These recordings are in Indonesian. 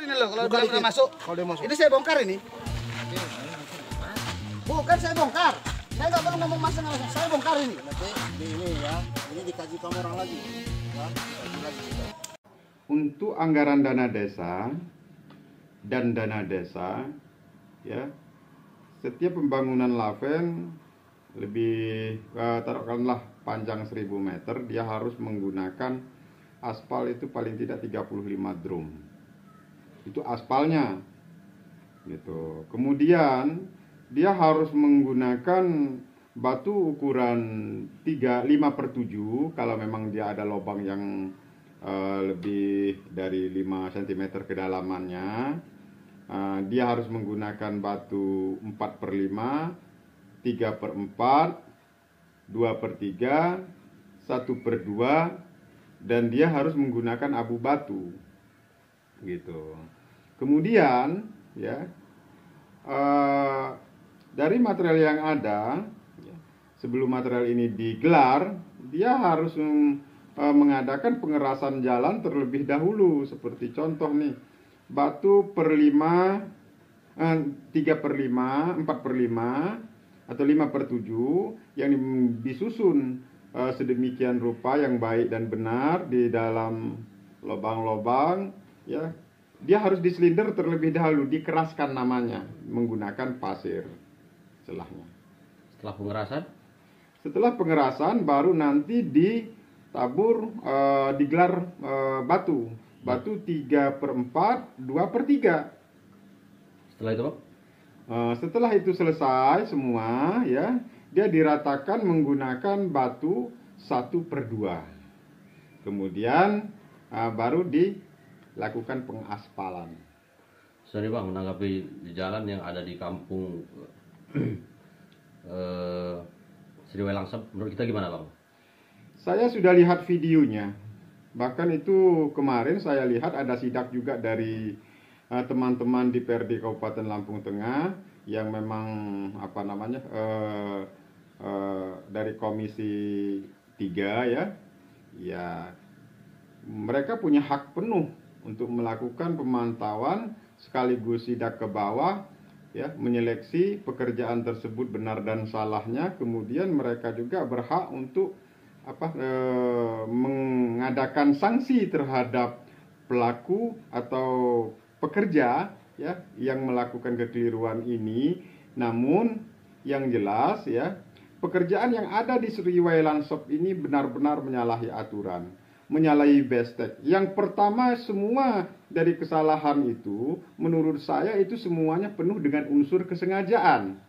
ini loh kalau dia masuk. Ini saya bongkar ini. Bukan saya bongkar. Saya nggak perlu ngomong masalah, saya bongkar ini. Nanti ini ya, ini dikaji ke orang lagi. Ya, dikaji lagi. Untuk anggaran dana desa dan dana desa, ya, setiap pembangunan laven lebih taruhkanlah panjang 1000 meter, dia harus menggunakan aspal itu paling tidak 35 drum. Itu aspalnya, gitu. Kemudian dia harus menggunakan batu ukuran 5/7 kalau memang dia ada lubang yang lebih dari 5 cm kedalamannya. Dia harus menggunakan batu 4/5, 3/4, 2/3, 1/2, dan dia harus menggunakan abu batu, gitu. Kemudian ya, dari material yang ada, sebelum material ini digelar, dia harus mengadakan pengerasan jalan terlebih dahulu. Seperti contoh nih, batu 3/5, 4/5, atau 5/7 yang disusun sedemikian rupa yang baik dan benar di dalam lubang-lubang, ya. Dia harus disilinder terlebih dahulu, dikeraskan namanya menggunakan pasir celahnya. Setelah pengerasan baru nanti ditabur, digelar batu 3/4, 2/3. Setelah itu, Pak? Setelah itu selesai semua, ya, dia diratakan menggunakan batu 1/2. Kemudian baru dilakukan pengaspalan. Sorry Bang, menanggapi di jalan yang ada di kampung Sriwelangsep, menurut kita gimana Bang? Saya sudah lihat videonya. Bahkan itu kemarin saya lihat ada sidak juga dari teman-teman di PRD Kabupaten Lampung Tengah yang memang dari Komisi 3, ya, mereka punya hak penuh untuk melakukan pemantauan sekaligus sidak ke bawah, ya, menyeleksi pekerjaan tersebut benar dan salahnya. Kemudian mereka juga berhak untuk mengadakan sanksi terhadap pelaku atau pekerja, ya, yang melakukan kekeliruan ini. Namun yang jelas, ya, pekerjaan yang ada di Sriwelangsep ini benar-benar menyalahi aturan, menyalahi bestek. Yang pertama, semua dari kesalahan itu menurut saya itu semuanya penuh dengan unsur kesengajaan.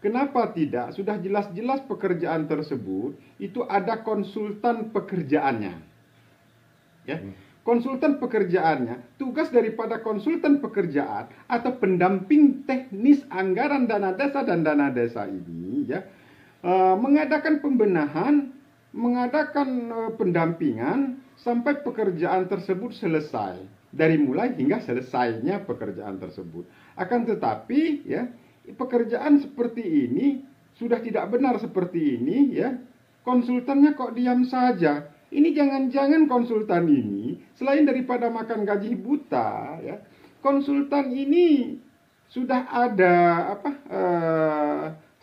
Kenapa tidak? Sudah jelas-jelas pekerjaan tersebut itu ada konsultan pekerjaannya, ya. Konsultan pekerjaannya, tugas daripada konsultan pekerjaan atau pendamping teknis anggaran dana desa dan dana desa ini, ya, mengadakan pembenahan, mengadakan pendampingan sampai pekerjaan tersebut selesai, dari mulai hingga selesainya pekerjaan tersebut. Akan tetapi, ya, pekerjaan seperti ini sudah tidak benar seperti ini, ya, konsultannya kok diam saja. Ini jangan-jangan konsultan ini selain daripada makan gaji buta, ya, konsultan ini sudah ada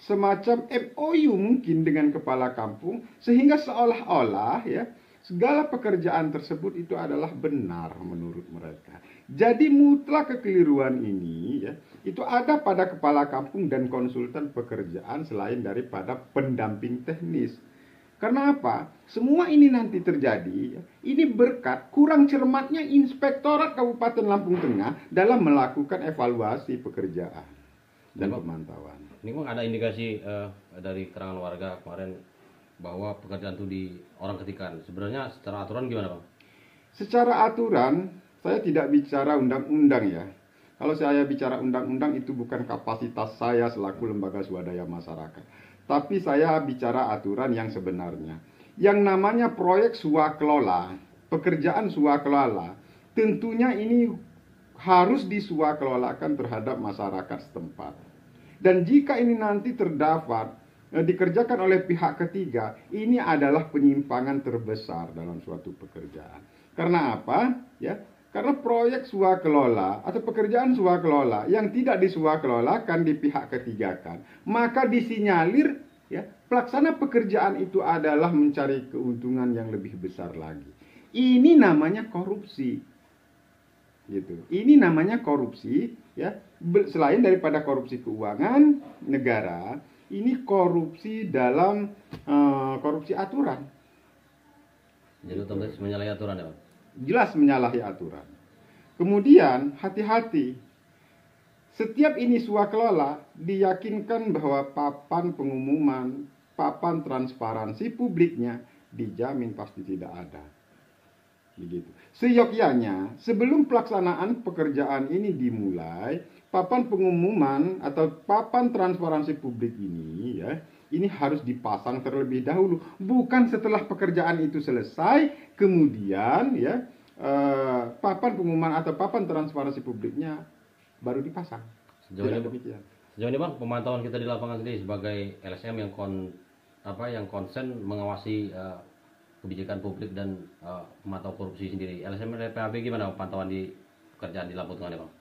semacam MOU mungkin dengan kepala kampung, sehingga seolah-olah, ya, segala pekerjaan tersebut itu adalah benar menurut mereka. Jadi mutlak kekeliruan ini, ya, itu ada pada kepala kampung dan konsultan pekerjaan selain daripada pendamping teknis. Karena apa? Semua ini nanti terjadi, ya, ini berkat kurang cermatnya Inspektorat Kabupaten Lampung Tengah dalam melakukan evaluasi pekerjaan dan pemantauan. Ini Bang, ada indikasi dari keterangan warga kemarin bahwa pekerjaan itu di orang ketikan. Sebenarnya secara aturan gimana Bang? Secara aturan, saya tidak bicara undang-undang, ya. Kalau saya bicara undang-undang itu bukan kapasitas saya selaku lembaga swadaya masyarakat. Tapi saya bicara aturan yang sebenarnya. Yang namanya proyek swakelola, pekerjaan swakelola, tentunya ini harus diswakelolakan terhadap masyarakat setempat. Dan jika ini nanti terdapat dikerjakan oleh pihak ketiga, ini adalah penyimpangan terbesar dalam suatu pekerjaan. Karena apa? Ya, Karena proyek swakelola atau pekerjaan swakelola yang tidak diswakelolakan di pihak ketigakan, maka disinyalir ya pelaksana pekerjaan itu adalah mencari keuntungan yang lebih besar lagi. Ini namanya korupsi. Gitu. Ini namanya korupsi ya. Selain daripada korupsi keuangan negara, ini korupsi dalam korupsi aturan. Jadi otomatis menyalahi aturan ya Bang? Jelas menyalahi aturan. Kemudian hati-hati. Setiap ini swakelola diyakinkan bahwa papan pengumuman, papan transparansi publiknya dijamin pasti tidak ada. Begitu. Seyogyanya, sebelum pelaksanaan pekerjaan ini dimulai, papan pengumuman atau papan transparansi publik ini ya, ini harus dipasang terlebih dahulu, bukan setelah pekerjaan itu selesai kemudian ya papan pengumuman atau papan transparansi publiknya baru dipasang. Sejauh ini Bang, pemantauan kita di lapangan sendiri sebagai LSM yang konsen mengawasi kebijakan publik dan memantau korupsi sendiri. LSM dari PHB gimana pantauan di pekerjaan di Lampung Tengah Bang?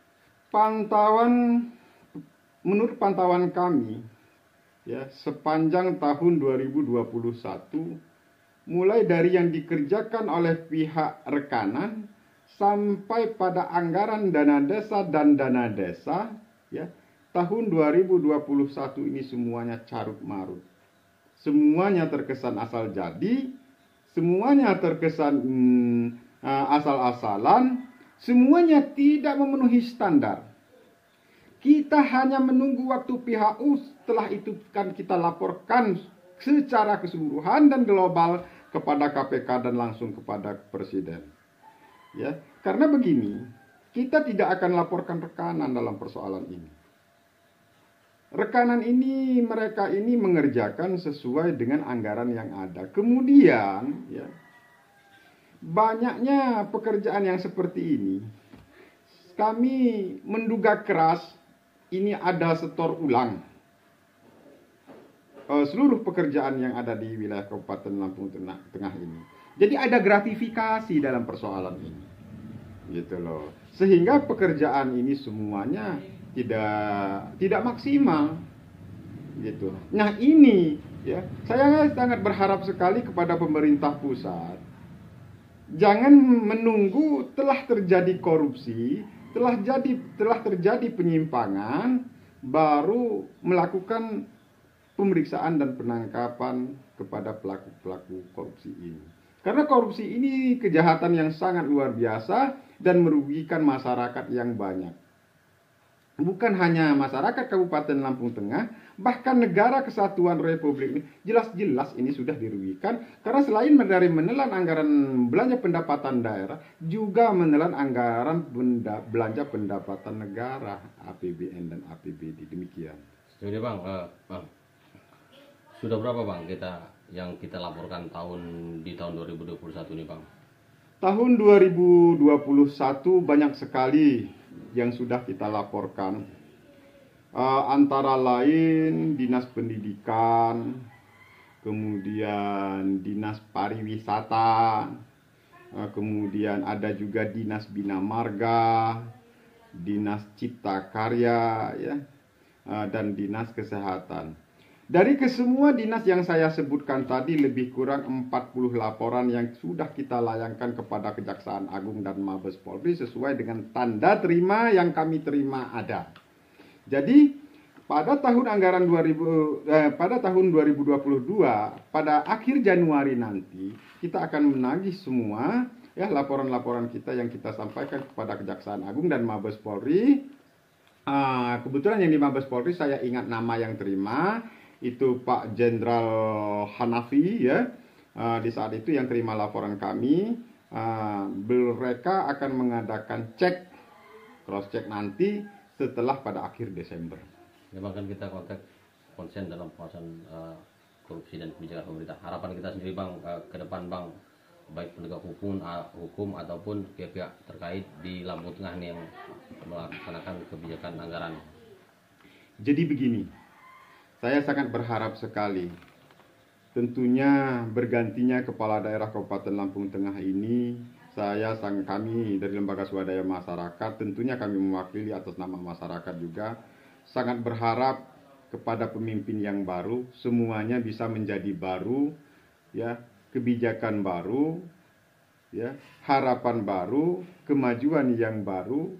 Menurut pantauan kami ya sepanjang tahun 2021 mulai dari yang dikerjakan oleh pihak rekanan sampai pada anggaran dana desa dan dana desa ya tahun 2021 ini semuanya carut marut, semuanya terkesan asal jadi, semuanya terkesan asal-asalan, semuanya tidak memenuhi standar. Kita hanya menunggu waktu PHU, setelah itu kan kita laporkan secara keseluruhan dan global kepada KPK dan langsung kepada Presiden. Ya, karena begini, kita tidak akan laporkan rekanan dalam persoalan ini. Rekanan ini, mereka ini mengerjakan sesuai dengan anggaran yang ada. Kemudian, ya, banyaknya pekerjaan yang seperti ini, kami menduga keras ini ada setor ulang seluruh pekerjaan yang ada di wilayah Kabupaten Lampung Tengah ini. Jadi ada gratifikasi dalam persoalan ini, gitu loh. Sehingga pekerjaan ini semuanya tidak maksimal, gitu. Nah ini, ya, saya sangat berharap sekali kepada pemerintah pusat, jangan menunggu telah terjadi korupsi, telah terjadi penyimpangan, baru melakukan pemeriksaan dan penangkapan kepada pelaku-pelaku korupsi ini. Karena korupsi ini kejahatan yang sangat luar biasa dan merugikan masyarakat yang banyak. Bukan hanya masyarakat Kabupaten Lampung Tengah, bahkan negara kesatuan Republik ini jelas-jelas ini sudah dirugikan karena selain dari menelan anggaran belanja pendapatan daerah, juga menelan anggaran belanja pendapatan negara, APBN dan APBD. Demikian. Jadi Bang, sudah berapa Bang yang kita laporkan di tahun 2021 ini Bang? Tahun 2021 banyak sekali yang sudah kita laporkan, antara lain Dinas Pendidikan, kemudian Dinas Pariwisata, kemudian ada juga Dinas Bina Marga, Dinas Cipta Karya, ya, dan Dinas Kesehatan. Dari kesemua dinas yang saya sebutkan tadi, lebih kurang 40 laporan yang sudah kita layangkan kepada Kejaksaan Agung dan Mabes Polri sesuai dengan tanda terima yang kami terima ada. Jadi pada tahun anggaran pada tahun 2022, pada akhir Januari nanti kita akan menagih semua ya laporan-laporan kita yang kita sampaikan kepada Kejaksaan Agung dan Mabes Polri. Kebetulan yang di Mabes Polri saya ingat nama yang terima, itu Pak Jenderal Hanafi ya. Di saat itu yang terima laporan kami, mereka akan mengadakan cross check nanti setelah pada akhir Desember. Ya bahkan kita konsen dalam pengawasan korupsi dan kebijakan pemerintah. Harapan kita sendiri Bang ke depan Bang, baik penegak hukum ataupun pihak-pihak terkait di Lampung Tengah nih yang melaksanakan kebijakan anggaran. Jadi begini, saya sangat berharap sekali, tentunya bergantinya Kepala Daerah Kabupaten Lampung Tengah ini, kami dari Lembaga Swadaya Masyarakat, tentunya kami mewakili atas nama masyarakat juga, sangat berharap kepada pemimpin yang baru, semuanya bisa menjadi baru, ya, kebijakan baru, ya, harapan baru, kemajuan yang baru,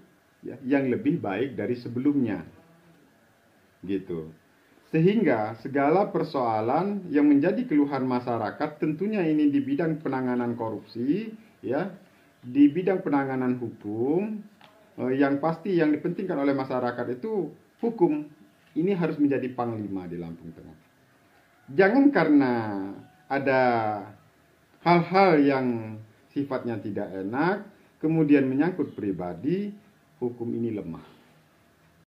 ya, yang lebih baik dari sebelumnya, gitu. Sehingga segala persoalan yang menjadi keluhan masyarakat, tentunya ini di bidang penanganan korupsi, ya, di bidang penanganan hukum, yang pasti yang dipentingkan oleh masyarakat itu hukum. Ini harus menjadi panglima di Lampung Tengah. Jangan karena ada hal-hal yang sifatnya tidak enak, kemudian menyangkut pribadi, hukum ini lemah.